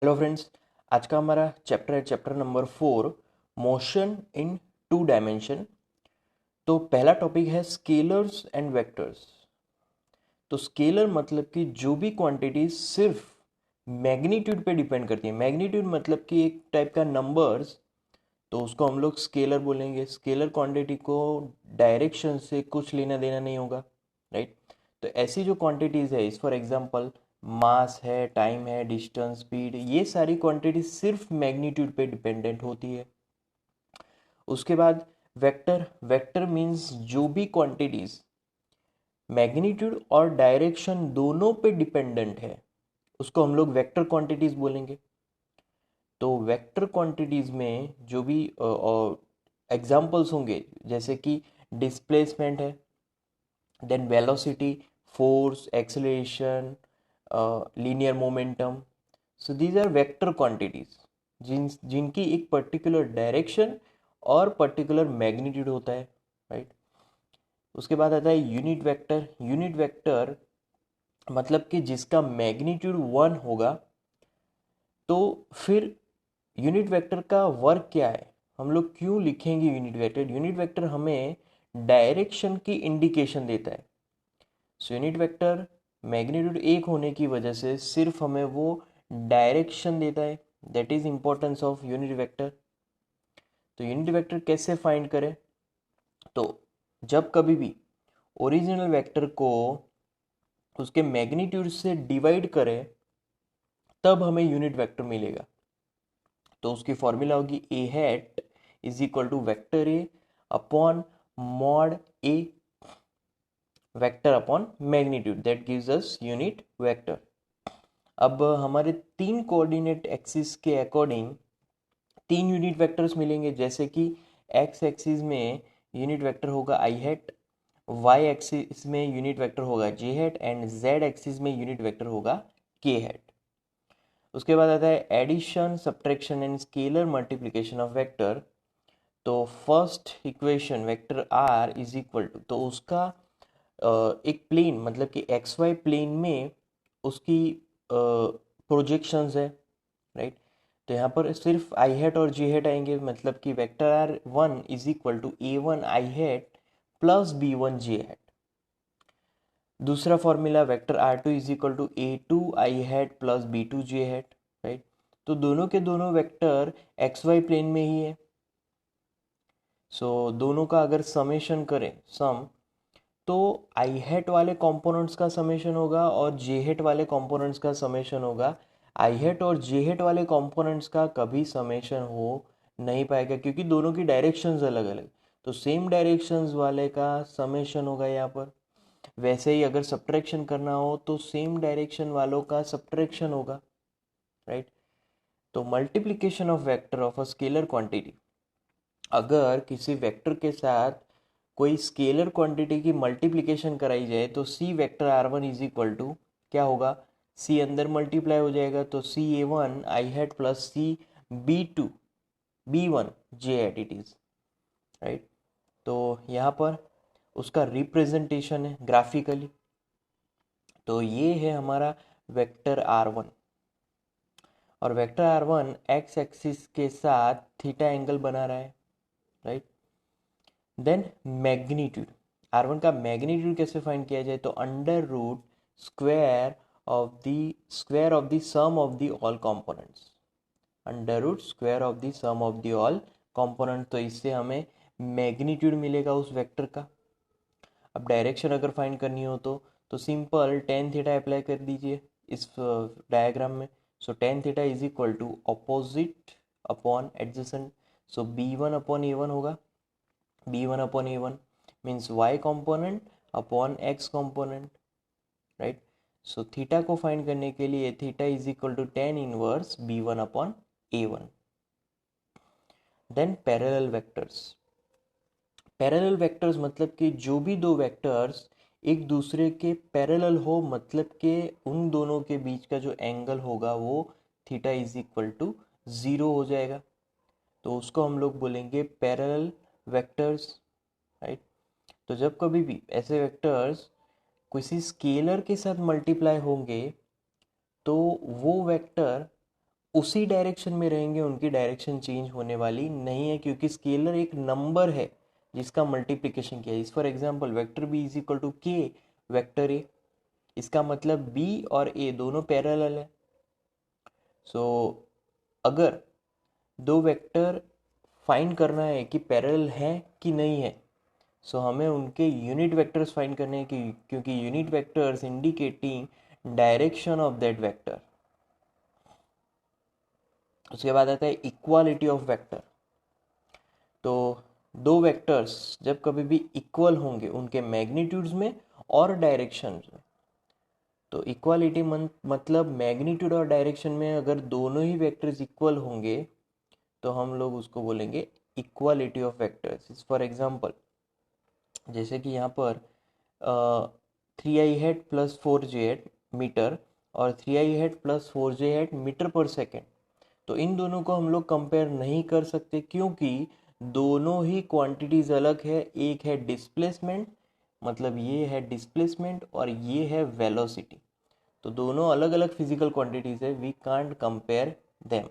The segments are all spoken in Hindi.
Hello friends. आज का हमारा चैप्टर है chapter number 4, motion in two dimension. तो पहला टॉपिक है स्केलर्स एंड वेक्टर्स। तो स्केलर मतलब कि जो भी क्वांटिटी सिर्फ मैग्नीट्यूड पे डिपेंड करती है। मैग्नीट्यूड मतलब कि एक टाइप का नंबर्स, तो उसको हम लोग स्केलर बोलेंगे। स्केलर क्वांटिटी को डायरेक्शन से कुछ लेना देना नहीं होगा, राइट। तो ऐसी जो क्वांटिटीज़ है, इस फॉर एग्जांपल मास है, टाइम है, डिस्टेंस, स्पीड, ये सारी क्वांटिटी सिर्फ मैग्नीट्यूड पे डिपेंडेंट होती है। उसके बाद वेक्टर। वेक्टर मीन्स जो भी क्वांटिटीज मैग्नीट्यूड और डायरेक्शन दोनों पे डिपेंडेंट है, उसको हम लोग वेक्टर क्वांटिटीज बोलेंगे। तो वेक्टर क्वांटिटीज में जो भी एग्जाम्पल्स होंगे, जैसे कि डिस्प्लेसमेंट है, then velocity, force, acceleration, linear momentum. So these are vector quantities जिनकी एक पर्टिकुलर डायरेक्शन और पर्टिकुलर मैग्नीट्यूड होता है, राइट। उसके बाद आता है यूनिट वेक्टर। यूनिट वेक्टर मतलब कि जिसका मैग्नीट्यूड 1 होगा। तो फिर यूनिट वेक्टर का वर्क क्या है, हम लोग क्यों लिखेंगे यूनिट वेक्टर? यूनिट वेक्टर हमें डायरेक्शन की इंडिकेशन देता है। सो यूनिट वेक्टर मैग्नीट्यूड 1 होने की वजह से सिर्फ हमें वो डायरेक्शन देता है। That is importance of unit vector. तो यूनिट वेक्टर कैसे फाइंड करें? तो जब कभी भी ओरिजिनल वेक्टर को उसके मैग्नीट्यूड से डिवाइड करें, तब हमें यूनिट वेक्टर मिलेगा। तो उसकी फॉर्मूला होगी a hat is equal to vector a upon mod a vector upon magnitude, that gives us unit vector. अब हमारे तीन कोऑर्डिनेट एक्सिस के अकॉर्डिंग तीन यूनिट वेक्टर्स मिलेंगे। जैसे कि एक्स एक्सिस में यूनिट वेक्टर होगा आई हैट, वाई एक्सिस में यूनिट वेक्टर होगा j hat, and z axis में यूनिट वेक्टर होगा के हैट। उसके बाद आता है addition, subtraction and scalar multiplication of vector. तो first equation vector are is equal to, तो उसका एक प्लेन मतलब कि एक्स वाई प्लेन में उसकी प्रोजेक्शंस है, राइट। तो यहाँ पर सिर्फ आई हैट और जे हैट आएंगे, मतलब कि vector are one is equal to a one I hat plus b one J hat. दूसरा formula vector r two is equal to a two i hat plus b two j hat, right. तो दोनों के दोनों वेक्टर एक्स वाई प्लेन में ही है। दोनों का अगर समेशन करें, सम, तो आई हैट वाले कंपोनेंट्स का समेशन होगा और जे हैट वाले कंपोनेंट्स का समेशन होगा। आई हैट और जे हैट वाले कंपोनेंट्स का कभी समेशन हो नहीं पाएगा, क्योंकि दोनों की डायरेक्शंस अलग अलग। तो सेम डायरेक्शंस वाले का समेशन होगा यहाँ पर। वैसे ही अगर सब्ट्रैक्शन करना हो तो सेम डायरेक्शन वालों का सब्ट्रैक्शन होगा, राइट। तो multiplication of vector of a scalar quantity, अगर किसी वेक्टर के साथ कोई स्केलर क्वांटिटी की मल्टीप्लिकेशन कराई जाए तो C vector are one is equal to क्या होगा? सी अंदर मल्टीप्लाई हो जाएगा, तो C A one I hat plus C B two B one J hat it is, right. तो यहाँ पर उसका रिप्रेजेंटेशन है ग्राफिकली। तो ये है हमारा वेक्टर आर वन। और vector are one x axis के साथ थीटा एंगल बना रहा है, right. Then magnitude, r one का मैग्नीट्यूड कैसे फाइंड किया जाए? तो under root square of the sum of the all components. Under root square of the sum of the all component, तो इससे हमें मैग्नीट्यूड मिलेगा उस वेक्टर का। अब डायरेक्शन अगर फाइंड करनी हो तो सिंपल टेन थीटा अप्लाई कर दीजिए इस डायग्राम में। So tan theta is equal to opposite upon adjacent. So b one upon a one होगा। B one upon a one means y component upon x component, right. So theta को फाइंड करने के लिए theta is equal to tan inverse b one upon a one. Then parallel vectors. Parallel vectors मतलब कि जो भी दो वेक्टर्स एक दूसरे के पैरेलल हो, मतलब कि उन दोनों के बीच का जो एंगल होगा वो theta is equal to zero हो जाएगा। तो उसको हम लोग बोलेंगे पैरेलल वेक्टर्स, राइट। तो जब कभी भी ऐसे वेक्टर्स किसी स्केलर के साथ मल्टीप्लाई होंगे, तो वो वेक्टर उसी डायरेक्शन में रहेंगे, उनकी डायरेक्शन चेंज होने वाली नहीं है, क्योंकि स्केलर एक नंबर है जिसका मल्टीप्लिकेशन किया है। इस for example vector B is equal to k vector a, इसका मतलब बी और ए दोनों पैरेलल है। सो अगर दो वेक्टर फाइंड करना है कि पैरेलल हैं कि नहीं है, सो हमें उनके यूनिट वेक्टर्स फाइंड करने हैं, क्योंकि unit vectors indicating direction of that vector. उसके बाद आता है इक्वालिटी ऑफ वेक्टर। तो दो वेक्टर्स जब कभी भी इक्वल होंगे उनके मैग्नीट्यूड्स में और डायरेक्शन में, तो इक्वालिटी मतलब मैग्नीट्यूड और डायरेक्शन में अगर दोनों ही वेक्टर्स इक्वल होंगे तो हम लोग उसको बोलेंगे equality of vectors. For example जैसे कि यहाँ पर 3i प्लस 4j मीटर और 3i प्लस 4j मीटर पर सेकेंड, तो इन दोनों को हम लोग कंपेयर नहीं कर सकते, क्योंकि दोनों ही क्वांटिटीज अलग है। एक है डिस्प्लेसमेंट, मतलब ये है डिस्प्लेसमेंट, और ये है वेलोसिटी। तो दोनों अलग अलग फिजिकल क्वांटिटीज है, we can't compare them.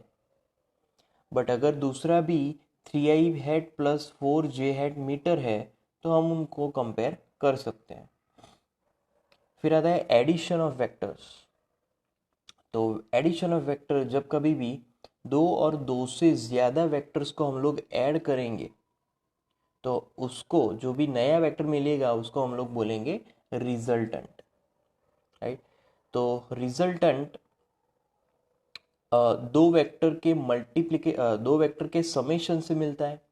But अगर दूसरा भी 3i प्लस 4j मीटर है तो हम उनको कंपेयर कर सकते हैं। फिर आता है एडिशन ऑफ वेक्टर्स। तो एडिशन ऑफ वेक्टर, जब कभी भी दो और दो से ज़्यादा वेक्टर्स को हम लोग ऐड करेंगे तो उसको जो भी नया वेक्टर मिलेगा उसको हम लोग बोलेंगे रिजल्टेंट, राइट। तो रिजल्टेंट दो वेक्टर के समेशन से मिलता है।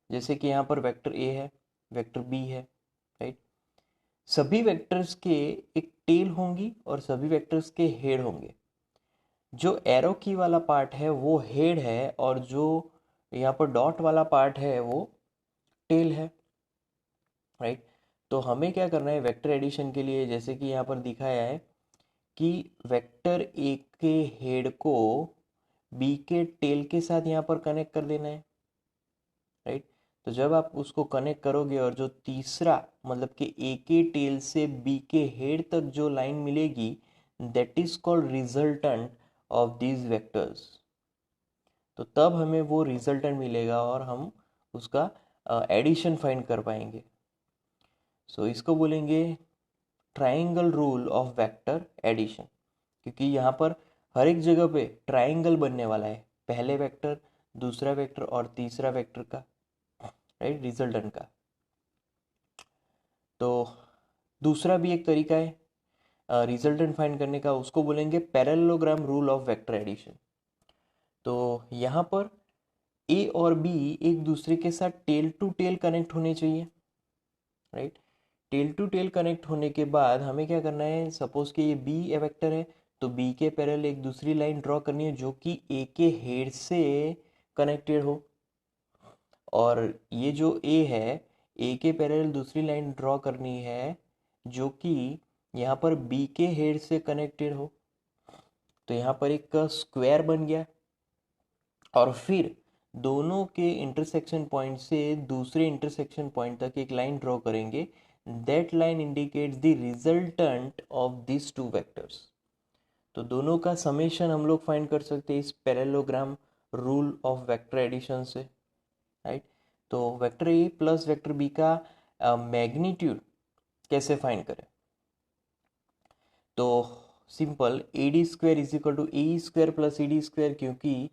जैसे कि यहाँ पर वेक्टर ए है, वेक्टर बी है, राइट। सभी वेक्टर्स के एक टेल होंगी और सभी वेक्टर्स के हेड होंगे। जो एरो की वाला पार्ट है वो हेड है, और जो यहाँ पर डॉट वाला पार्ट है वो टेल है, राइट। तो हमें क्या करना है वेक्टर एडिशन के लिए, जैसे कि यहाँ पर दिखाया है कि वेक्टर ए के हेड को बी के टेल के साथ यहाँ पर कनेक्ट कर देना है, राइट। तो जब आप उसको कनेक्ट करोगे और जो तीसरा मतलब कि ए के टेल से बी के हेड तक जो लाइन मिलेगी, that is called resultant of these vectors. तो तब हमें वो रिजल्टेंट मिलेगा और हम उसका एडिशन फाइंड कर पाएंगे। सो इसको बोलेंगे triangle rule of vector addition, क्योंकि यहाँ पर हर एक जगह पे ट्राइंगल बनने वाला है, पहले वेक्टर, दूसरा वेक्टर और तीसरा वेक्टर का, राइट, रिजल्टेंट का। तो दूसरा भी एक तरीका है रिजल्टेंट फाइंड करने का, उसको बोलेंगे parallelogram rule of vector addition. तो यहाँ पर ए और बी एक दूसरे के साथ टेल टू टेल कनेक्ट होने चाहिए, right. Tail to tail connect होने के बाद हमें क्या करना है, सपोज कि ये बी वेक्टर है तो बी के पैरेलल एक दूसरी लाइन ड्रॉ करनी है जो कि ए के हेड से कनेक्टेड हो, और ये जो ए है, ए के पैरेलल दूसरी लाइन ड्रॉ करनी है जो कि यहाँ पर बी के हेड से कनेक्टेड हो। तो यहाँ पर एक स्क्वायर बन गया, और फिर दोनों के इंटरसेक्शन पॉइंट से दूसरे इंटरसेक्शन पॉइंट तक एक लाइन ड्रॉ करेंगे। That line indicates the resultant of this two vectors. तो दोनों का समेशन हम लोग फाइंड कर सकते हैं इस parallelogram rule of vector addition से, राइट। तो वेक्टर ए प्लस वेक्टर बी का मैग्नीट्यूड कैसे फाइंड करें, तो simple A D square is equal to A square plus E D square, क्योंकि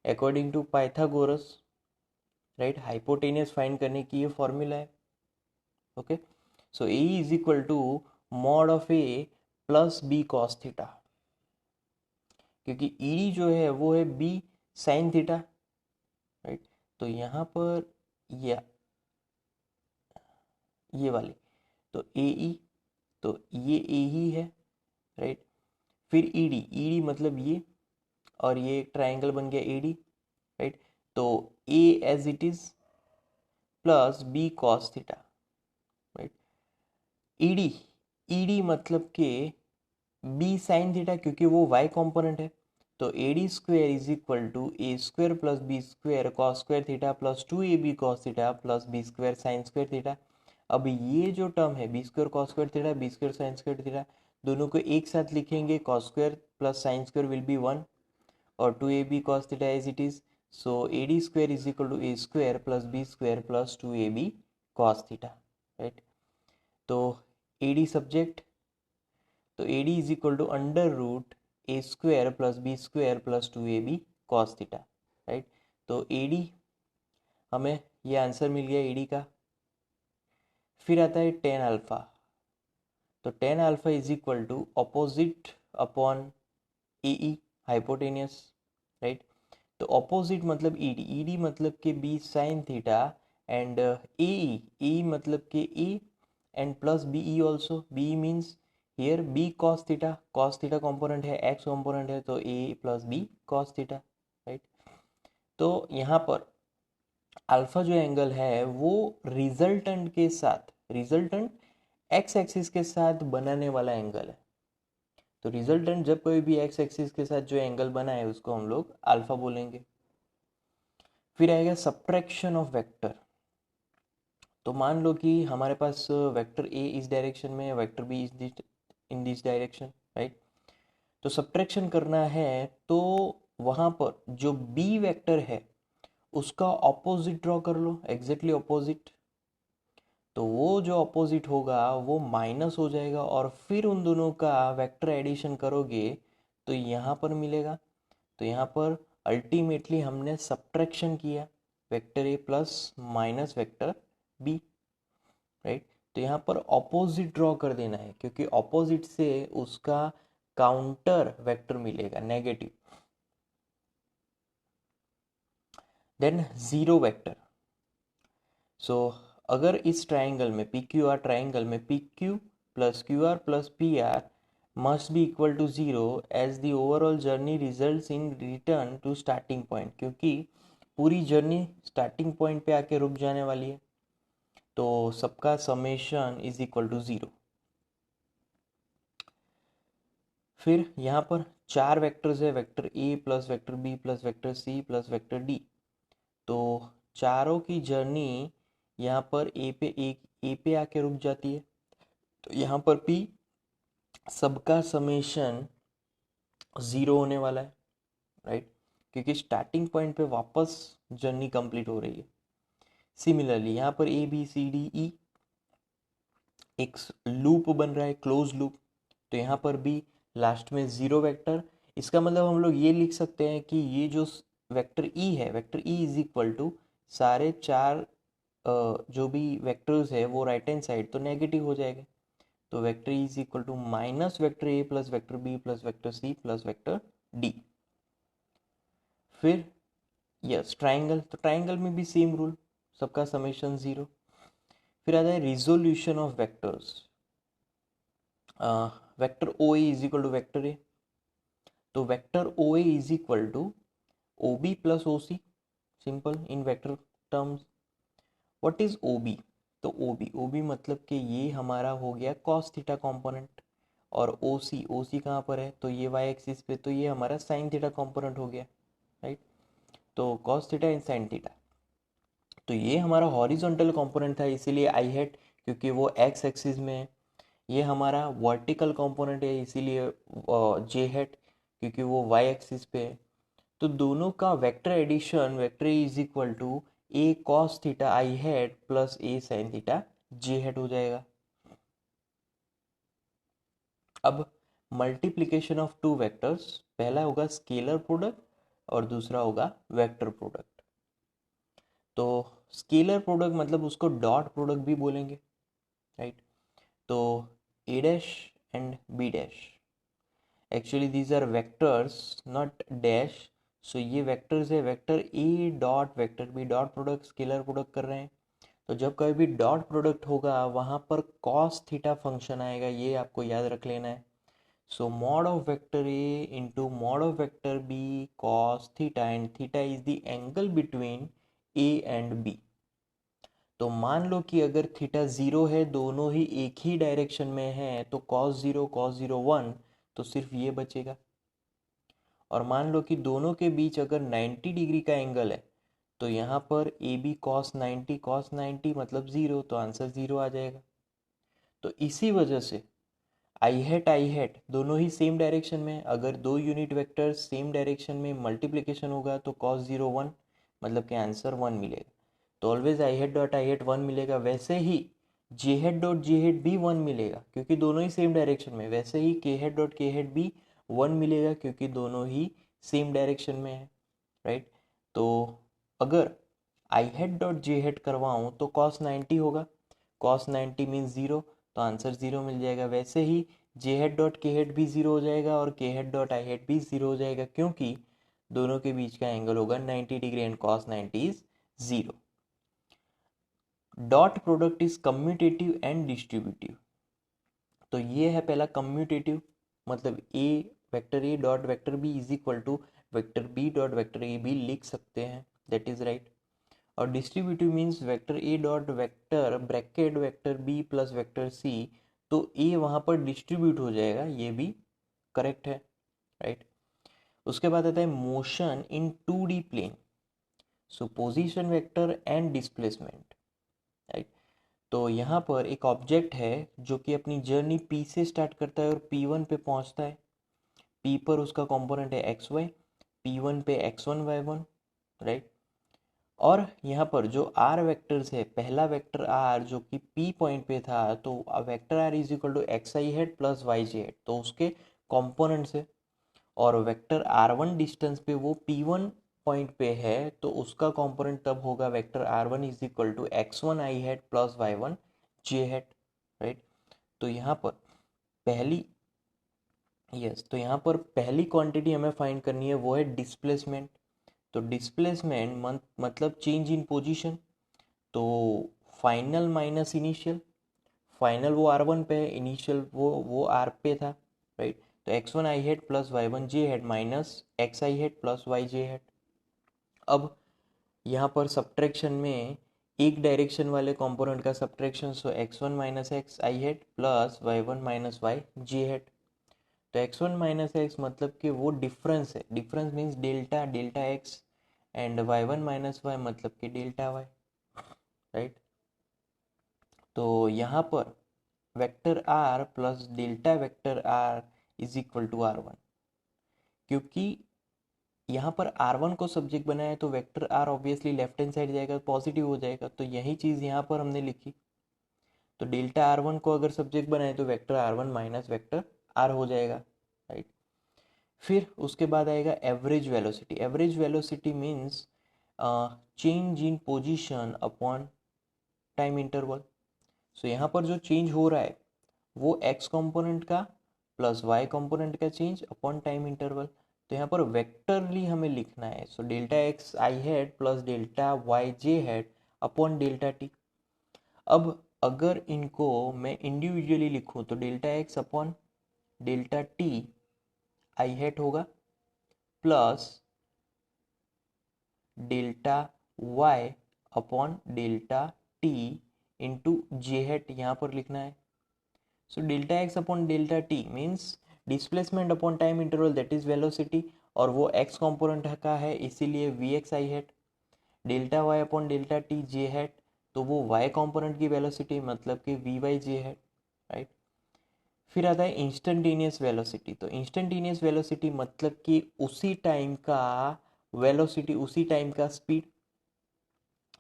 according to Pythagoras, right, hypotenuse find करने की ये फॉर्मूला है। Okay, so A is equal to mod of A plus B cos theta, क्योंकि ई जो है वो है बी साइन थीटा, राइट। तो यहाँ पर ये वाली तो ए ई, तो ये ए ही है, राइट। फिर ई डी मतलब ये, और ये एक ट्राइंगल बन गया ए डी, राइट। तो A as it is plus B cos theta, right. E D मतलब के बी साइन थीटा, क्योंकि वो वाई कॉम्पोनेंट है। तो a d square is equal to a square plus b square cos square theta plus 2ab cos theta plus b square sine square theta. अब ये जो टर्म है b square cos square theta b square sine square theta, दोनों को एक साथ लिखेंगे, cos square plus sine square will be 1, और 2ab cos theta as it is. So AD square is equal to A square plus B square plus 2ab cos theta, right? तो AD सब्जेक्ट, तो AD is equal to under root A square plus B square plus 2ab cos theta, right? तो AD हमें ये आंसर मिल गया AD का. फिर आता है टेन अल्फा. तो tan alpha is equal to opposite upon E, hypotenuse, right? तो अपोजिट मतलब ईडी, ईडी मतलब के B sine theta and A मतलब के A and plus B E also. B means here B cos theta, cos theta component है, एक्स कॉम्पोनेंट है, तो A plus B cos theta, right? तो यहाँ पर अल्फा जो एंगल है वो रिजल्टेंट के साथ, रिजल्टेंट एक्स एक्सिस के साथ बनाने वाला एंगल है. तो रिजल्टेंट जब कोई भी एक्स एक्सिस के साथ जो एंगल बना है उसको हम लोग अल्फा बोलेंगे. फिर आएगा सब्ट्रैक्शन ऑफ वेक्टर. तो मान लो कि हमारे पास वेक्टर ए इस डायरेक्शन में, vector B is in this direction, right? तो सब्ट्रैक्शन करना है तो वहां पर जो बी वेक्टर है उसका ऑपोजिट ड्रॉ कर लो, एग्जैक्टली ऑपोजिट. तो वो जो ऑपोजिट होगा वो माइनस हो जाएगा और फिर उन दोनों का वेक्टर एडिशन करोगे तो यहाँ पर मिलेगा. तो यहाँ पर अल्टीमेटली हमने सब्ट्रैक्शन किया, वेक्टर ए plus minus vector b, right? तो यहाँ पर ऑपोजिट ड्रॉ कर देना है क्योंकि ऑपोजिट से उसका काउंटर वेक्टर मिलेगा, negative. Then zero vector. So अगर इस ट्राइंगल में पी क्यू आर ट्राइंगल में P Q plus Q R plus P R must be equal to zero as the overall journey results in return to starting point, क्योंकि पूरी जर्नी स्टार्टिंग पॉइंट पे आके रुक जाने वाली है. तो सबका summation is equal to zero. फिर यहाँ पर चार वेक्टर्स है, वेक्टर ए plus vector B plus vector c plus vector d. तो चारों की जर्नी यहाँ पर ए पे आके रुक जाती है. तो यहाँ पर पी सबका समेशन ज़ीरो होने वाला है, राइट? क्योंकि स्टार्टिंग पॉइंट पे वापस जर्नी कंप्लीट हो रही है. सिमिलरली यहाँ पर A B C D E एक लूप बन रहा है, क्लोज लूप. तो यहाँ पर भी लास्ट में ज़ीरो वेक्टर. इसका मतलब हम लोग ये लिख सकते हैं कि ये जो वेक्टर ई है, vector e is equal to सारे चार जो भी वेक्टर्स है वो राइट हैंड साइड तो नेगेटिव हो जाएगा. तो vector e is equal to minus vector A plus vector B plus vector c plus vector d. फिर यस ट्राइंगल, तो ट्राइंगल में भी सेम रूल, सबका समेशन ज़ीरो. फिर आता है resolution of vectors. Vector O a is equal to vector a. तो vector O a is equal to o b plus o c, simple in vector terms. What is o b? तो ओ बी मतलब कि ये हमारा हो गया कॉस थीटा कॉम्पोनेंट. और ओ सी कहाँ पर है? तो ये वाई एक्सिस पे, तो ये हमारा साइन थीटा कॉम्पोनेंट हो गया, राइट? तो cos theta and sign theta. तो ये हमारा हॉरिजॉन्टल कंपोनेंट था इसीलिए आई हेड, क्योंकि वो एक्स एक्सिस में है. ये हमारा वर्टिकल कंपोनेंट है इसीलिए जे हेड, क्योंकि वो वाई एक्सिस पे है. तो दोनों का vector addition, vector is equal to a cos theta i head plus a sine theta j hat हो जाएगा. अब मल्टीप्लीकेशन ऑफ टू वेक्टर्स, पहला होगा स्केलर प्रोडक्ट और दूसरा होगा वेक्टर प्रोडक्ट. तो स्केलर प्रोडक्ट मतलब उसको डॉट प्रोडक्ट भी बोलेंगे, राइट? तो A dash and B dash, actually these are vectors not dash. So ये वेक्टर्स है, vector A dot vector B dot product scalar product कर रहे हैं. तो जब कभी भी डॉट प्रोडक्ट होगा वहाँ पर कॉस थीटा फंक्शन आएगा, ये आपको याद रख लेना है. So mod of vector A into mod of vector B cos theta, and theta is the angle between A and B. तो मान लो कि अगर थीटा ज़ीरो है, दोनों ही एक ही डायरेक्शन में है, तो कॉस ज़ीरो वन, तो सिर्फ ये बचेगा. और मान लो कि दोनों के बीच अगर 90 डिग्री का एंगल है, तो यहाँ पर ए बी कॉस 90 मतलब ज़ीरो, तो आंसर ज़ीरो आ जाएगा. तो इसी वजह से आई हैट दोनों ही सेम डायरेक्शन में, अगर दो यूनिट वेक्टर सेम डायरेक्शन में मल्टीप्लिकेशन होगा तो cos 0 1, मतलब कि आंसर 1 मिलेगा। तो always I hat dot I hat 1 मिलेगा। वैसे ही जे हैट डॉट जे हैट भी 1 मिलेगा क्योंकि दोनों ही सेम डायरेक्शन में। वैसे ही के हैट डॉट के हैट भी 1 मिलेगा क्योंकि दोनों ही सेम डायरेक्शन में है, राइट। तो अगर आई हैट डॉट जे हैट करवाऊँ तो cos 90 होगा, cos 90 मीन्स 0, तो आंसर 0 मिल जाएगा। वैसे ही जे हेड डॉट के हेड भी 0 हो जाएगा और के हेड डॉट आई हेड भी 0 हो जाएगा क्योंकि दोनों के बीच का एंगल होगा 90 degree and cos 90 is 0। Dot product is commutative and distributive. तो ये है पहला कम्यूटेटिव, मतलब A vector A dot vector B is equal to vector B dot vector A भी लिख सकते हैं, दैट इज राइट। और distributive means vector A dot vector bracket vector B plus vector C, तो ए वहाँ पर डिस्ट्रीब्यूट हो जाएगा, ये भी करेक्ट है, राइट। उसके बाद आता है motion in 2D plane, so position vector and displacement, right. तो यहाँ पर एक ऑब्जेक्ट है जो कि अपनी जर्नी पी से स्टार्ट करता है और P1 पे पहुँचता है। पी पर उसका कंपोनेंट है एक्स वाई, P1 पे x1 y1, राइट। और यहाँ पर जो आर वेक्टर्स है, पहला वेक्टर आर जो कि पी पॉइंट पे था, तो vector are is equal to x I head plus y J hat, तो उसके कंपोनेंट्स है। और वेक्टर आर वन डिस्टेंस पे वो पी वन पॉइंट पे है, तो उसका कंपोनेंट तब होगा vector are one is equal to x one i head plus Y one j hat, right. तो यहाँ पर पहली तो यहाँ पर पहली क्वांटिटी हमें फाइंड करनी है, वो है डिस्प्लेसमेंट। तो डिस्प्लेसमेंट मतलब चेंज इन पोजीशन। तो फाइनल माइनस इनिशियल, फाइनल वो आर वन पे है, इनिशियल वो आर पे था, राइट। तो X one i head plus Y one j head minus X I head plus y J head. अब यहाँ पर सब्ट्रैक्शन में एक डायरेक्शन वाले कंपोनेंट का subtraction, so X one minus X आई head plus Y one minus Y जे हेड। तो एक्स वन माइनस एक्स मतलब कि वो डिफरेंस है, difference means delta delta X, and Y one minus Y मतलब कि डेल्टा वाई, राइट। तो यहाँ पर vector R plus delta vector are is equal to R one, क्योंकि यहाँ पर आर वन को सब्जेक्ट बनाया तो vector R obviously left hand side जाएगा, पॉजिटिव हो जाएगा, तो यही चीज़ यहाँ पर हमने लिखी। तो डेल्टा आर वन को अगर सब्जेक्ट बनाए तो vector are one minus vector R हो जाएगा, राइट। फिर उसके बाद आएगा average velocity. Average velocity means change in position upon time interval. So यहाँ पर जो चेंज हो रहा है वो एक्स कंपोनेंट का प्लस वाई कंपोनेंट का चेंज अपॉन टाइम इंटरवल। तो यहाँ पर वेक्टरली हमें लिखना है, सो डेल्टा एक्स आई हेड प्लस डेल्टा वाई जे हेड अपॉन डेल्टा टी। अब अगर इनको मैं इंडिविजुअली लिखूँ तो delta X upon delta T I hat होगा plus delta Y upon delta T into J hat यहाँ पर लिखना है। So delta X upon delta T means displacement upon time interval, that is velocity, और वो एक्स कंपोनेंट का है इसीलिए वी एक्स आई hat. Delta Y upon delta T J hat, तो वो वाई कंपोनेंट की वेलोसिटी मतलब कि वी वाई जे हेड, राइट। फिर आता है इंस्टेंटेनियस वेलोसिटी। तो इंस्टेंटेनियस वेलोसिटी मतलब कि उसी टाइम का वेलोसिटी, उसी टाइम का स्पीड।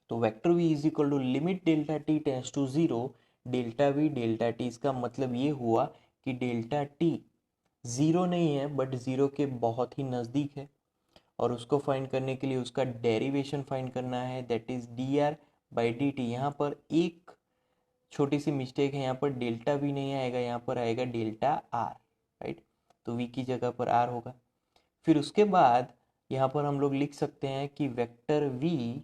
तो vector v is equal to limit delta t tends to zero delta v delta t. इसका मतलब ये हुआ कि डेल्टा टी ज़ीरो नहीं है बट ज़ीरो के बहुत ही नज़दीक है, और उसको फाइंड करने के लिए उसका डेरिवेशन फाइंड करना है, that is D R by d T. यहाँ पर एक छोटी सी मिस्टेक है, यहाँ पर डेल्टा भी नहीं आएगा, यहाँ पर आएगा डेल्टा आर, राइट। तो वी की जगह पर आर होगा। फिर उसके बाद यहाँ पर हम लोग लिख सकते हैं कि vector v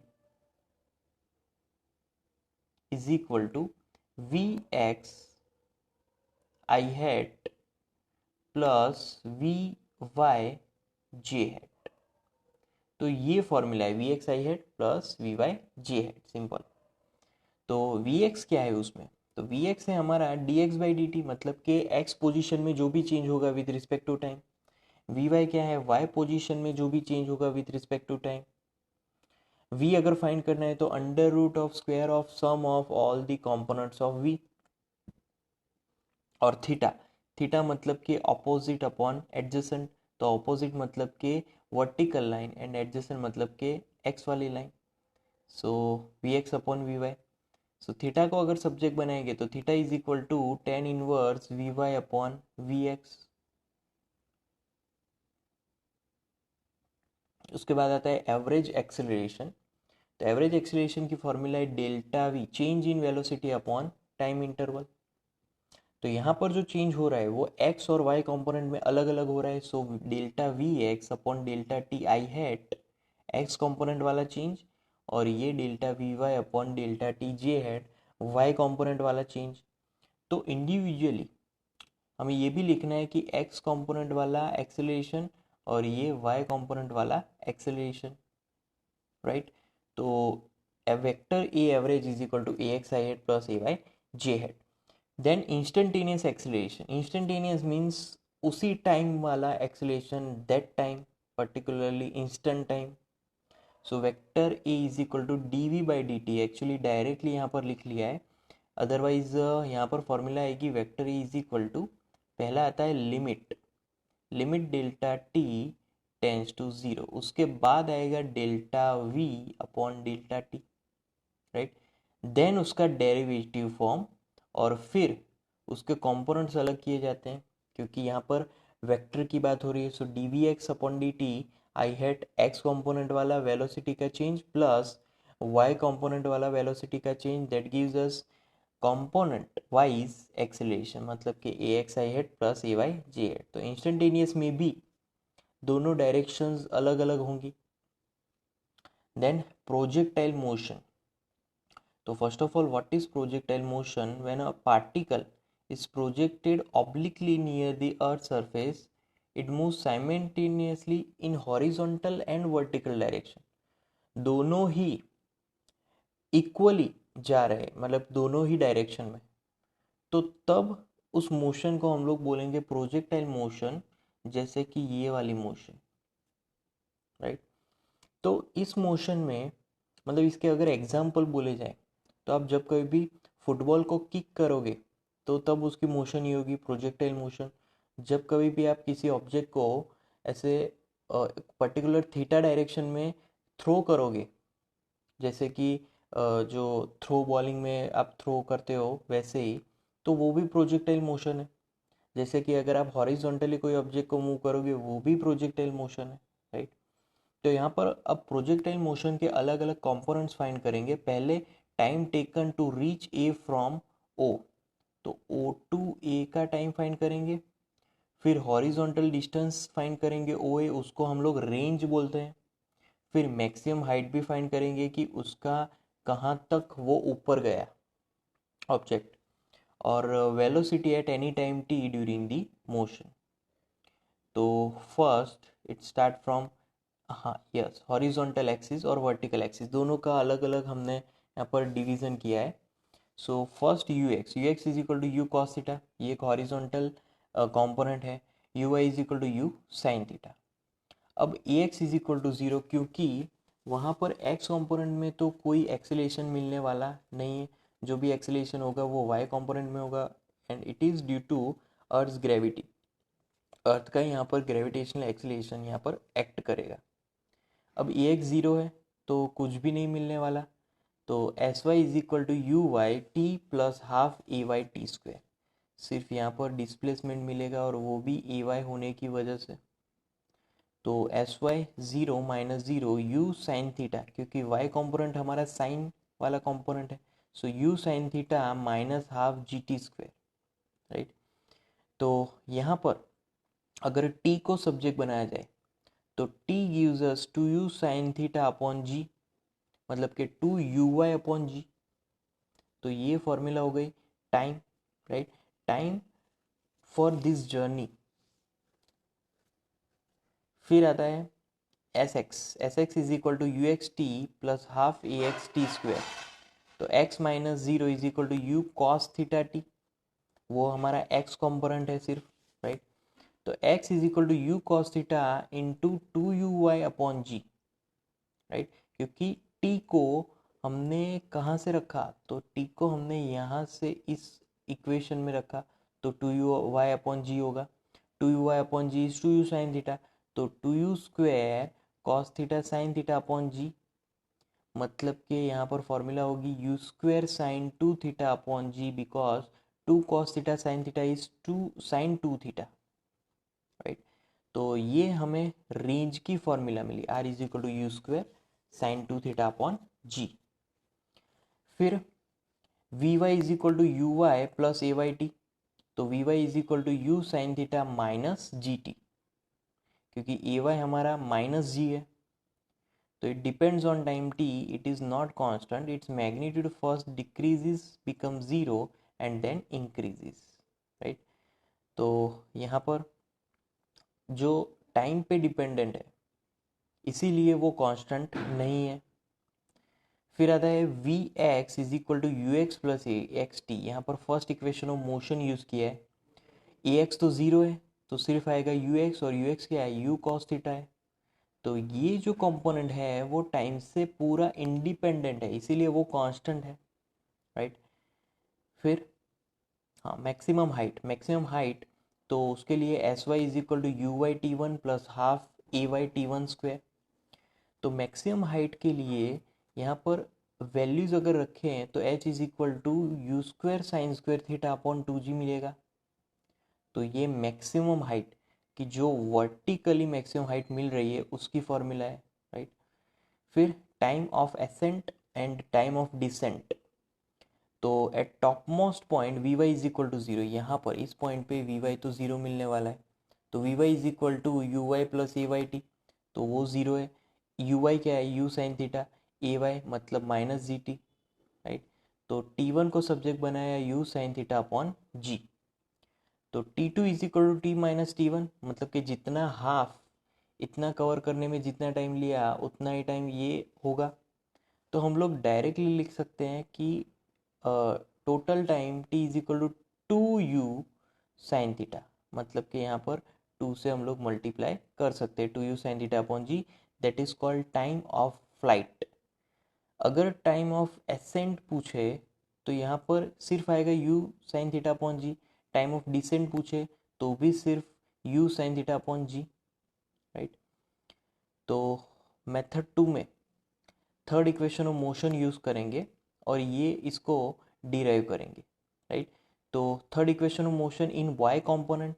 is equal to v x i hat plus v Y j hat. तो ये फॉर्मूला है v x i hat plus v Y j hat, simple. तो वी एक्स क्या है उसमें, तो वी एक्स है हमारा d x by d t, मतलब कि एक्स पोजिशन में जो भी चेंज होगा with respect to time. V y क्या है, वाई पोजिशन में जो भी चेंज होगा with respect to time. V अगर फाइंड करना है तो under root of square of sum of all the components of v. और थीटा, थीटा मतलब कि ऑपोजिट अपॉन एडजेसेंट, तो ऑपोजिट मतलब कि वर्टिकल लाइन एंड एडजेसेंट मतलब कि एक्स वाली line, so v x upon v y. So theta को अगर सब्जेक्ट बनाएंगे तो theta is equal to tan inverse v Y upon v x. उसके बाद आता है एवरेज एक्सेलरेशन। तो एवरेज एक्सेलरेशन की फॉर्मूला है delta v, change in velocity upon time interval. तो यहाँ पर जो चेंज हो रहा है वो एक्स और वाई कंपोनेंट में अलग अलग हो रहा है, so delta V x upon delta T I hat X component वाला चेंज, और ये delta V Y upon delta T J hat Y component वाला चेंज। तो इंडिविजुअली हमें ये भी लिखना है कि एक्स कंपोनेंट वाला एक्सेलरेशन और ये वाई कंपोनेंट वाला एक्सेलरेशन, राइट। तो vector a average is equal to a x I head plus A Y J head. Then instantaneous acceleration, instantaneous means उसी टाइम वाला acceleration, that time, particularly instant time. So vector a is equal to d v by d t, actually directly यहाँ पर लिख लिया है, अदरवाइज यहाँ पर फॉर्मूला है कि vector a is equal to, पहला आता है limit, limit delta t tends to zero, उसके बाद आएगा delta v upon delta t, right. Then उसका डेरिवेटिव फॉर्म, और फिर उसके कंपोनेंट्स अलग किए जाते हैं, क्योंकि यहाँ पर वेक्टर की बात हो रही है। So D V x upon D T I hat X component वाला वेलोसिटी का चेंज प्लस वाई कॉम्पोनेंट वाला वेलोसिटी का change, that gives us component wise acceleration, मतलब कि A x I head plus A Y J hat. तो इंस्टेंटेनियस में भी दोनों डायरेक्शंस अलग अलग होंगी। Then projectile motion. तो first of all, what is projectile motion? When a particle is projected obliquely near the earth's surface, it moves simultaneously in horizontal and vertical direction। दोनों ही इक्वली जा रहे हैं, मतलब दोनों ही डायरेक्शन में, तो तब उस मोशन को हम लोग बोलेंगे प्रोजेक्टाइल मोशन, जैसे कि ये वाली मोशन, राइट। तो इस मोशन में, मतलब इसके अगर एग्जाम्पल बोले जाए, तो आप जब कभी भी फुटबॉल को किक करोगे तो तब उसकी मोशन ही होगी प्रोजेक्टाइल मोशन। जब कभी भी आप किसी ऑब्जेक्ट को ऐसे पर्टिकुलर थीटा डायरेक्शन में थ्रो करोगे, जैसे कि जो थ्रो बॉलिंग में आप थ्रो करते हो वैसे ही, तो वो भी प्रोजेक्टाइल मोशन है। जैसे कि अगर आप हॉरिजॉन्टली कोई ऑब्जेक्ट को मूव करोगे, वो भी प्रोजेक्टाइल मोशन है, राइट। तो यहाँ पर अब प्रोजेक्टाइल मोशन के अलग अलग कंपोनेंट्स फाइंड करेंगे। पहले time taken to reach A from O, तो ओ टू ए का टाइम फाइंड करेंगे। फिर हॉरिजॉन्टल डिस्टेंस फाइंड करेंगे ओ ए, उसको हम लोग रेंज बोलते हैं। फिर मैक्सिमम हाइट भी फाइंड करेंगे कि उसका कहाँ तक वो ऊपर गया ऑब्जेक्ट, और velocity at any time T during the motion. तो फर्स्ट इट स्टार्ट फ्रॉम, हाँ यस, हॉरिजॉन्टल एक्सिस और वर्टिकल एक्सिस दोनों का अलग अलग हमने यहाँ पर डिवीजन किया है। So first U X is equal to you cos theta, ये एक हॉरिजॉन्टल कंपोनेंट है। You Y is equal to U sine theta. अब A X is equal to zero, क्योंकि वहाँ पर एक्स कंपोनेंट में तो कोई एक्सेलेरेशन मिलने वाला नहीं है, जो भी एक्सेलेरेशन होगा वो वाई कंपोनेंट में होगा, and it is due to earth gravity. Earth का यहाँ पर ग्रेविटेशनल एक्सेलेरेशन यहाँ पर एक्ट करेगा। अब ए एक्स ज़ीरो है तो कुछ भी नहीं मिलने वाला, तो s y is equal to you y t plus half a Y t square. सिर्फ यहाँ पर डिस्प्लेसमेंट मिलेगा, और वो भी ए वाई होने की वजह से। तो s y zero minus zero u sine theta, क्योंकि वाई कॉम्पोनेंट हमारा साइन वाला कॉम्पोनेंट है, so u sine theta minus half g t square, right. तो यहाँ पर अगर टी को सब्जेक्ट बनाया जाए तो T gives us two U sine theta upon G, मतलब कि टू यू वाई अपॉन जी। तो ये फॉर्मूला हो गई time, right. Time for this journey. फिर आता है S x is equal to you X T plus half A x T square. तो X minus zero is equal to you cos theta T, वो हमारा एक्स कॉम्पोनेंट है सिर्फ, राइट। तो X is equal to you cos theta into two you Y upon g, right. क्योंकि टी को हमने कहाँ से रखा, तो टी को हमने यहाँ से इस इक्वेशन में रखा, तो 2u/g होगा। 2u/g is 2u sine theta, तो 2u square cos theta sine theta upon G, मतलब कि यहाँ पर फॉर्मूला होगी u square sine 2 theta upon G, because 2 cos theta sine theta is 2 sine 2 theta, right. तो ये हमें रेंज की फॉर्मूला मिली, r is equal to you square sine 2 theta upon G. फिर vy is equal to you Y plus A Y T, तो vy is equal to U sine theta minus g t, क्योंकि ए वाई हमारा माइनस जी है, तो it depends on time t, it is not constant, its magnitude first decreases become zero and then increases, right. तो यहाँ पर जो टाइम पे डिपेंडेंट है इसीलिए वो कांस्टेंट नहीं है। फिर आता है v x is equal to you x plus a x t, यहाँ पर first equation of motion use किया है। ए एक्स तो जीरो है, तो सिर्फ आएगा यू एक्स, और यू एक्स क्या है, यू कॉस थीटा है। तो ये जो कंपोनेंट है वो टाइम से पूरा इंडिपेंडेंट है, इसीलिए वो कांस्टेंट है, राइट। फिर हाँ, मैक्सिमम हाइट, तो उसके लिए s y is equal to you y t one plus half a Y t one square. तो मैक्सिमम हाइट के लिए यहाँ पर वैल्यूज अगर रखें तो h is equal to you square sine square theta upon 2g मिलेगा। तो ये मैक्सिमम हाइट की जो वर्टिकली मैक्सिमम हाइट मिल रही है उसकी फॉर्मूला है, राइट। फिर time of ascent and time of descent, तो at top most point V Y is equal to zero, यहाँ पर इस पॉइंट पे वी वाई तो जीरो मिलने वाला है, तो v Y is equal to you Y plus A Y T, तो वो जीरो है। यू वाई क्या है, u sine theta, a y मतलब माइनस जी टी, राइट। तो टी वन को सब्जेक्ट बनाया यू साइन थीटा अपॉन जी, तो t two is equal to t minus t one, मतलब कि जितना हाफ इतना कवर करने में जितना टाइम लिया उतना ही टाइम ये होगा। तो हम लोग डायरेक्टली लिख सकते हैं कि total time t is equal to 2u sine theta, मतलब कि यहाँ पर 2 से हम लोग मल्टीप्लाई कर सकते हैं, 2u sine theta upon g, that is called time of flight. अगर टाइम ऑफ एसेंट पूछे तो यहाँ पर सिर्फ आएगा u sine theta upon g, time of descent पूछे तो भी सिर्फ u sine theta upon g, right. तो मेथड 2 में third equation of motion use करेंगे और ये इसको डिराइव करेंगे, राइट। तो third equation of motion in y component,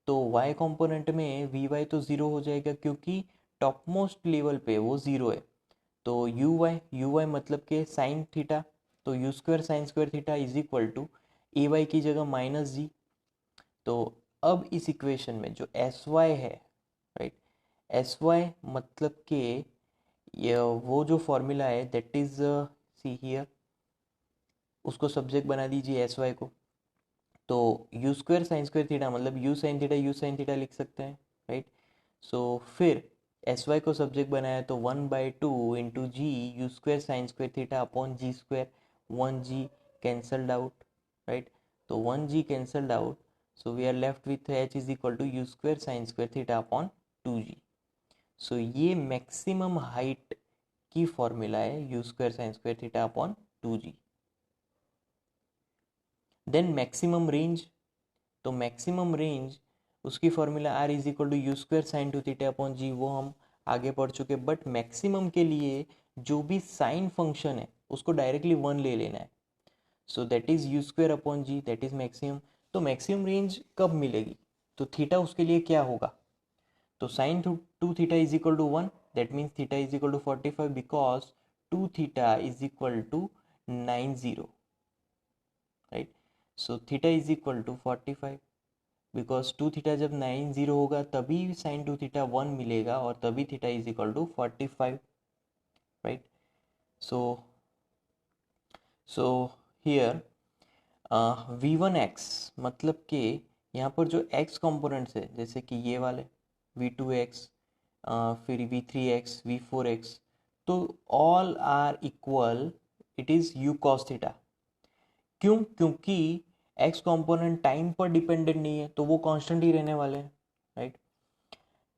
तो वाई कंपोनेंट में वी वाई तो ज़ीरो हो जाएगा क्योंकि टॉप मोस्ट लेवल पे वो ज़ीरो है। तो यू वाई मतलब के साइन थीटा, तो u square sine square theta is equal to a y की जगह माइनस जी। तो अब इस इक्वेशन में जो एस वाई है, राइट, एस वाई मतलब के ये वो जो फॉर्मूला है दैट इज सी हियर, उसको सब्जेक्ट बना दीजिए एस वाई को, तो u square sine square theta मतलब यू साइन थीटा लिख सकते हैं, राइट। सो फिर एस वाई को सब्जेक्ट बनाया तो 1/2 into g u square sine square theta upon g square, 1g cancelled out, right. तो 1g cancelled out, so we are left with h is equal to you square sine square theta upon 2g। So ये मैक्सिमम हाइट की फॉर्मूला है u square sine square theta upon 2g। Then maximum range, तो मैक्सिमम रेंज उसकी formula r is equal to you square sine 2 theta upon जी, वो हम आगे पढ़ चुके। बट मैक्सिमम के लिए जो भी साइन फंक्शन है उसको डायरेक्टली 1 ले लेना है, so that is u square upon g, that is maximum. तो मैक्सिमम रेंज कब मिलेगी, तो थीटा उसके लिए क्या होगा, तो sine 2 theta is equal to 1, that means theta is equal to 45 because 2 theta is equal to 90, राइट। So theta is equal to 45 because 2 theta जब 90 होगा तभी साइन 2 थीटा 1 मिलेगा और तभी theta is equal to 45, right. So so here v1x मतलब कि यहाँ पर जो x कंपोनेंट्स है जैसे कि ये वाले v2x, फिर v3x v4x, तो all are equal, it is u cos theta. क्यों, क्योंकि x कंपोनेंट टाइम पर डिपेंडेंट नहीं है तो वो कांस्टेंट ही रहने वाले हैं, right.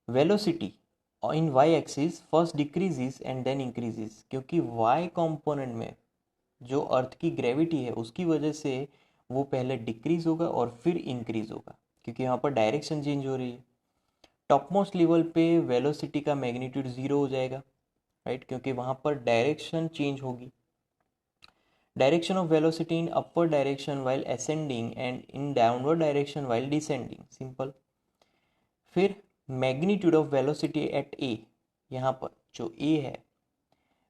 Velocity in y axis first decreases and then increases, क्योंकि y कंपोनेंट में जो अर्थ की ग्रेविटी है उसकी वजह से वो पहले डिक्रीज होगा और फिर इंक्रीज होगा, क्योंकि यहाँ पर डायरेक्शन चेंज हो रही है। टॉप मोस्ट लेवल पे वेलोसिटी का मैग्नीट्यूड 0 हो जाएगा, राइट, क्योंकि वहाँ पर डायरेक्शन चेंज होगी। Direction of velocity in upward direction while ascending and in downward direction while descending, simple. फिर मैग्नीट्यूड ऑफ वेलोसिटी एट ए, यहाँ पर जो ए है,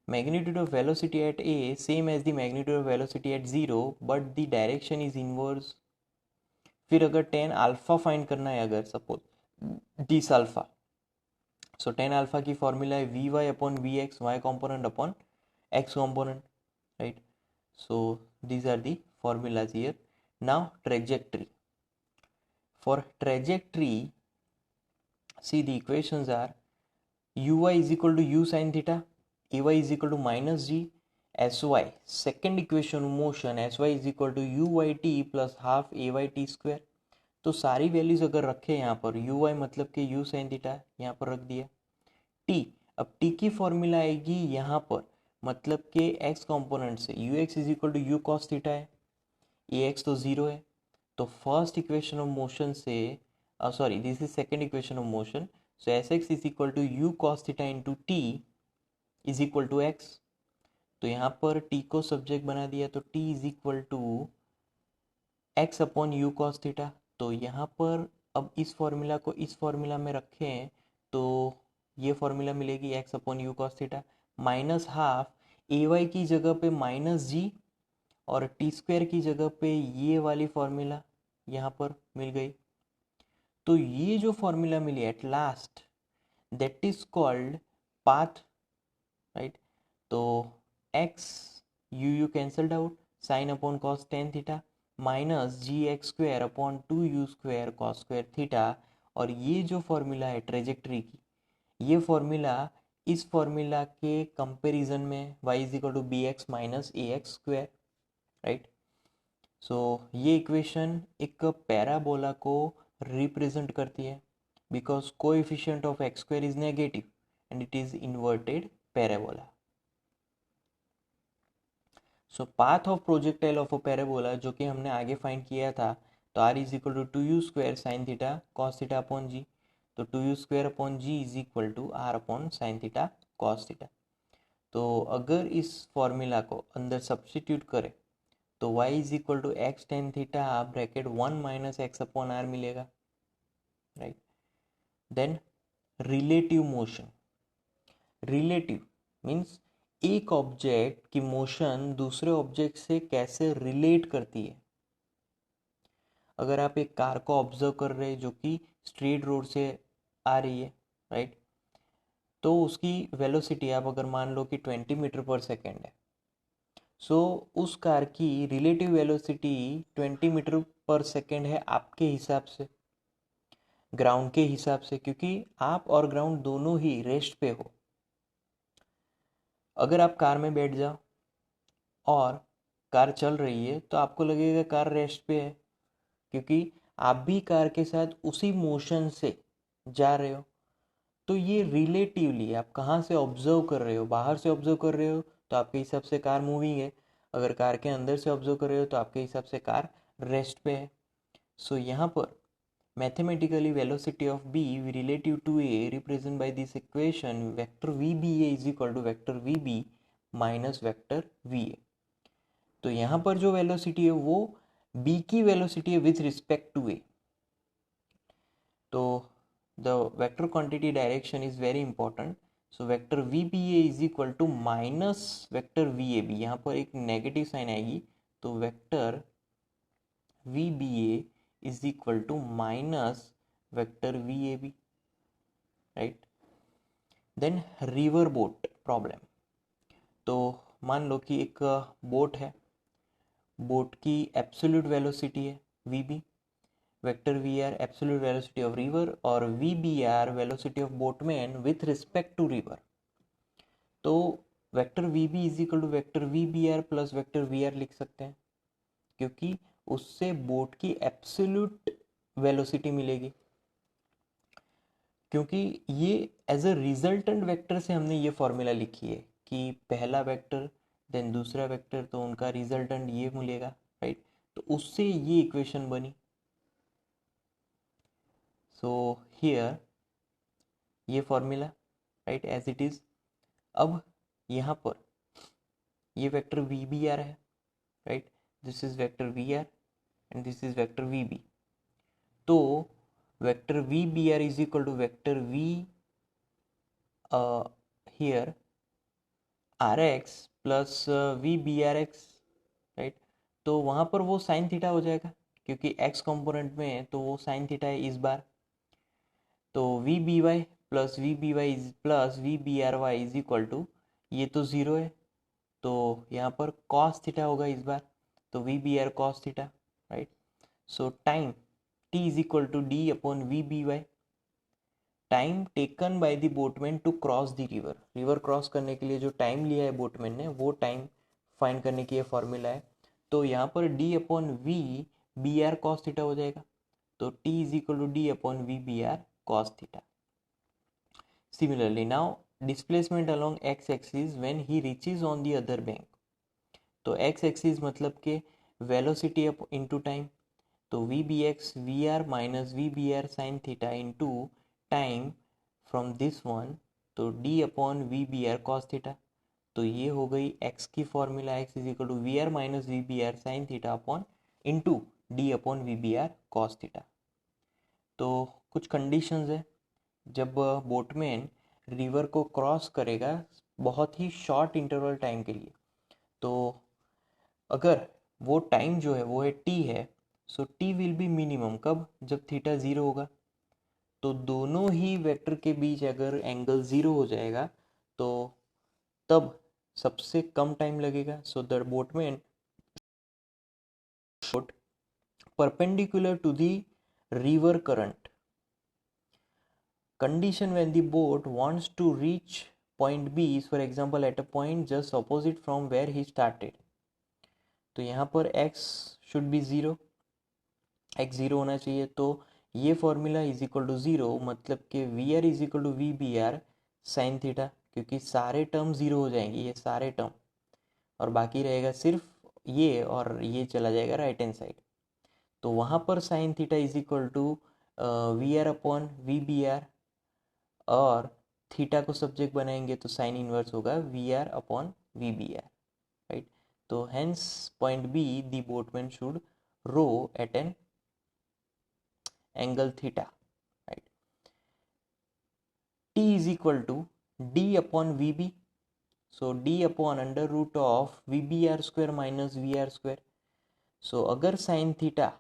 magnitude of velocity at a same as the magnitude of velocity at 0 but the direction is inverse। फिर अगर tan अल्फा फाइंड करना है, अगर suppose this alpha, so tan alpha की फॉर्मूला है v Y upon v x, y component upon x component, right. So these are the formulas here। now trajectory, for trajectory see the equations are uy is equal to u sin theta, ay is equal to minus g, sy second equation of motion sy is equal to uyt plus half ayt square। तो सारी वैल्यूज अगर रखे यहाँ पर, uy मतलब कि u sin थीटा यहाँ पर रख दिया, t, अब t की फॉर्मूला आएगी यहाँ पर, मतलब कि x कंपोनेंट से ux is equal to u cos theta है, ax तो जीरो है, तो फर्स्ट इक्वेशन ऑफ मोशन से, sorry this is second equation of motion, so s x is equal to you cos theta into t is equal to x. तो यहाँ पर t को सब्जेक्ट बना दिया, तो t is equal to x upon u cos theta. तो यहाँ पर अब इस फॉर्मूला को इस फॉर्मूला में रखें तो ये फॉर्मूला मिलेगी x upon u cos theta minus half a y की जगह पे माइनस जी, और टी स्क्वायर की जगह पे ये वाली फॉर्मूला यहाँ पर मिल गई। तो ये जो फॉर्मूला मिली at last, that is called path, right. तो X U cancelled out, sine upon cos tan theta minus G X square upon two you square cos square theta. और ये जो फॉर्मूला है ट्रेजेक्ट्री की, ये फॉर्मूला इस फॉर्मूला के कंपैरिजन में y is equal to B X minus A X square, right. So ये इक्वेशन एक पैराबोला को रिप्रेजेंट करती है, because coefficient of X square is negative and it is inverted parabola. So path of projectile of a parabola, जो कि हमने आगे फाइंड किया था, तो R is equal to two you square sine theta cos theta upon जी, तो two you square upon G is equal to r upon sine theta cos theta. तो अगर इस फॉर्मूला को अंदर सब्स्टिट्यूट करें तो y is equal to X tan theta bracket one minus X upon R मिलेगा, right. Then relative motion, relative means एक ऑब्जेक्ट की मोशन दूसरे ऑब्जेक्ट से कैसे रिलेट करती है। अगर आप एक कार को ऑब्जर्व कर रहे हैं जो कि स्ट्रेट रोड से आ रही है, राइट, तो उसकी वेलोसिटी आप अगर मान लो कि 20 मीटर पर सेकेंड है, सो उस कार की रिलेटिव वेलोसिटी 20 मीटर पर सेकेंड है आपके हिसाब से, ग्राउंड के हिसाब से, क्योंकि आप और ग्राउंड दोनों ही रेस्ट पे हो। अगर आप कार में बैठ जाओ और कार चल रही है तो आपको लगेगा कार रेस्ट पे है, क्योंकि आप भी कार के साथ उसी मोशन से जा रहे हो। तो ये रिलेटिवली आप कहाँ से ऑब्जर्व कर रहे हो, बाहर से ऑब्जर्व कर रहे हो तो आपके हिसाब से कार मूविंग है, अगर कार के अंदर से ऑब्जर्व कर रहे हो तो आपके हिसाब से कार रेस्ट पे है। सो यहाँ पर mathematically velocity of B relative to A represent by this equation vector we B A is equal to vector we B minus vector v A. तो यहाँ पर जो वेलोसिटी है वो b की वेलोसिटी है विथ रिस्पेक्ट टू ए। तो the vector quantity direction is very important. So vector we B A is equal to minus vector v A B, यहाँ पर एक नेगेटिव साइन आएगी, तो vector we B A is equal to minus vector v A B, right. Then river boat problem, तो मान लो कि एक बोट है, बोट की एब्सोल्यूट वेलोसिटी है v B, vector we r absolute velocity of river, और we B R velocity of boatman with respect to river. तो vector we B is equal to vector we B R plus vector we R लिख सकते हैं, क्योंकि उससे बोट की एब्सोल्यूट वेलोसिटी मिलेगी, क्योंकि ये एज अ रिजल्टेंट वेक्टर से हमने ये फॉर्मूला लिखी है कि पहला वेक्टर देन दूसरा वेक्टर, तो उनका रिजल्टेंट ये मिलेगा, राइट। तो उससे ये इक्वेशन बनी। सो हियर ये formula right as it is. अब यहाँ पर ये वेक्टर वी बी आर है right, this is vector we R and this is vector we B. तो vector we B R is equal to vector V here R X plus we B R X right. तो वहाँ पर वो साइन थीटा हो जाएगा क्योंकि एक्स कंपोनेंट में है तो वो साइन थीटा है इस बार। तो v B y plus we B y plus we B r y is equal to, ये तो ज़ीरो है तो यहाँ पर कॉस थीटा होगा इस बार, तो v B r cos theta right. So time t is equal to D upon we B y, time taken by the boatman to cross the river. River cross करने के लिए जो टाइम लिया है बोटमैन ने वो टाइम फाइंड करने की ये फॉर्मूला है। तो यहाँ पर d upon we B r cos theta हो जाएगा, तो t is equal to D upon we B r cos theta. Similarly, now displacement along x-axis when he reaches on the other bank. तो x-axis मतलब के velocity up into time, तो v b x v r minus v b r sin theta into time from this one, तो d upon v b r cos theta। तो ये हो गई x की फॉर्मूला, x is equal to we r minus v B r sine theta upon into d upon we B r cos theta. तो कुछ कंडीशंस है, जब बोटमैन रिवर को क्रॉस करेगा बहुत ही शॉर्ट इंटरवल टाइम के लिए, तो अगर वो टाइम जो है वो है टी है, so T will be minimum कब, जब थीटा ज़ीरो होगा। तो दोनों ही वेक्टर के बीच अगर एंगल ज़ीरो हो जाएगा तो तब सबसे कम टाइम लगेगा। So the boatman perpendicular to the river current, condition when the boat wants to reach point B is for example at a point just opposite from where he started। तो यहाँ पर x should be zero, x zero होना चाहिए। तो ये formula is equal to zero, मतलब कि v are is equal to we B r sine theta, क्योंकि सारे टर्म ज़ीरो हो जाएंगे, ये सारे टर्म, और बाकी रहेगा सिर्फ ये, और ये चला जाएगा राइट हैंड साइड। तो वहाँ पर sine theta is equal to we R upon we B R, और थीटा को सब्जेक्ट बनाएंगे तो साइन इनवर्स होगा V R upon we B R right. तो hence point B the boatman should row at an angle theta right. T is equal to D upon we B, so D upon under root of V B R square minus V are square. So अगर sine theta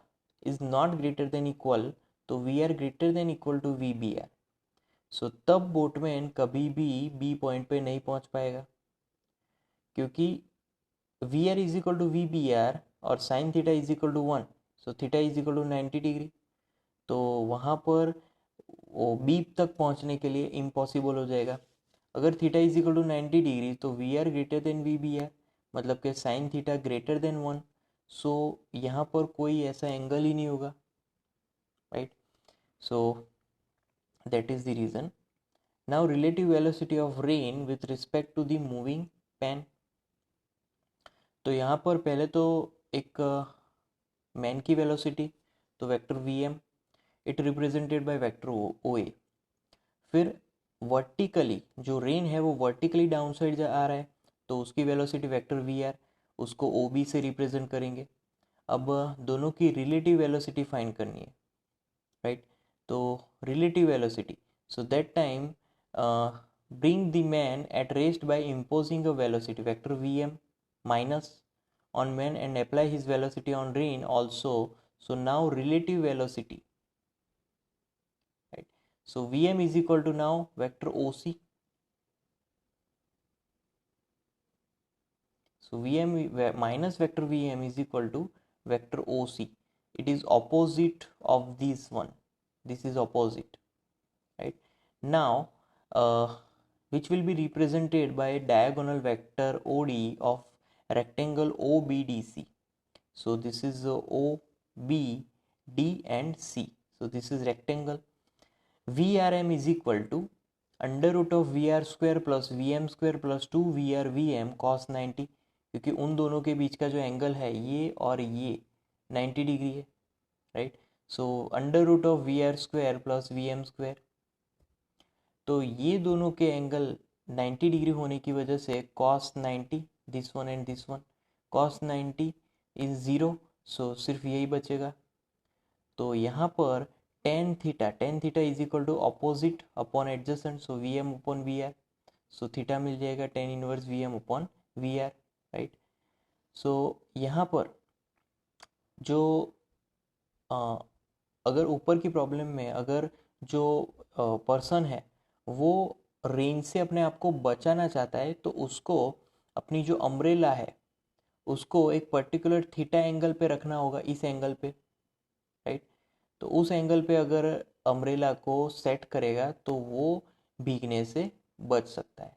is not greater than equal तो V R greater than equal to we B R. So तब बोटमैन कभी भी बी पॉइंट पे नहीं पहुंच पाएगा, क्योंकि V are is equal to we B R और sine theta is equal to one, so theta is equal to 90 degree. तो वहाँ पर वो बी तक पहुँचने के लिए इम्पॉसिबल हो जाएगा। अगर theta is equal to 90 degree तो V R greater than V B R, मतलब कि sine theta greater than one. So यहाँ पर कोई ऐसा एंगल ही नहीं होगा right. So that is the reason. Now relative velocity of rain with respect to the moving pan। तो यहाँ पर पहले तो एक मैन की वेलोसिटी, तो vector V M, it represented by vector O A. फिर वर्टिकली जो रेन है वो वर्टिकली डाउन साइड आ रहा है, तो उसकी वेलोसिटी वेक्टर वी आर, उसको ओ बी से रिप्रेजेंट करेंगे। अब दोनों की रिलेटिव वेलोसिटी फाइंड करनी है राइट। तो relative velocity, so that time bring the man at rest by imposing a velocity vector vm minus on man and apply his velocity on rain also। So now relative velocity right, so vm is equal to now vector oc, so vm minus vector vm is equal to vector oc, it is opposite of this one, this is opposite right। Now which will be represented by a diagonal vector OD of rectangle OBDC। So this is O, B, D and C. So this is rectangle। VRM is equal to under root of we are square plus V M square plus two we r v m cos 90, क्योंकि उन दोनों के बीच का जो एंगल है ये और ये 90 डिग्री है, right. So under root of we are square plus V M square, तो ये दोनों के एंगल 90 डिग्री होने की वजह से cos 90, this one and this one, cos 90 is zero, so सिर्फ यही बचेगा। तो यहाँ पर tan theta is equal to opposite upon adjacent, so V M upon V R, so theta मिल जाएगा tan inverse V M upon V R, right. So यहाँ पर जो अगर ऊपर की प्रॉब्लम में अगर जो पर्सन है वो रेंज से अपने आप को बचाना चाहता है, तो उसको अपनी जो अम्ब्रेला है उसको एक पर्टिकुलर थीटा एंगल पे रखना होगा, इस एंगल पे, राइट। तो उस एंगल पे अगर अम्ब्रेला को सेट करेगा तो वो भीगने से बच सकता है।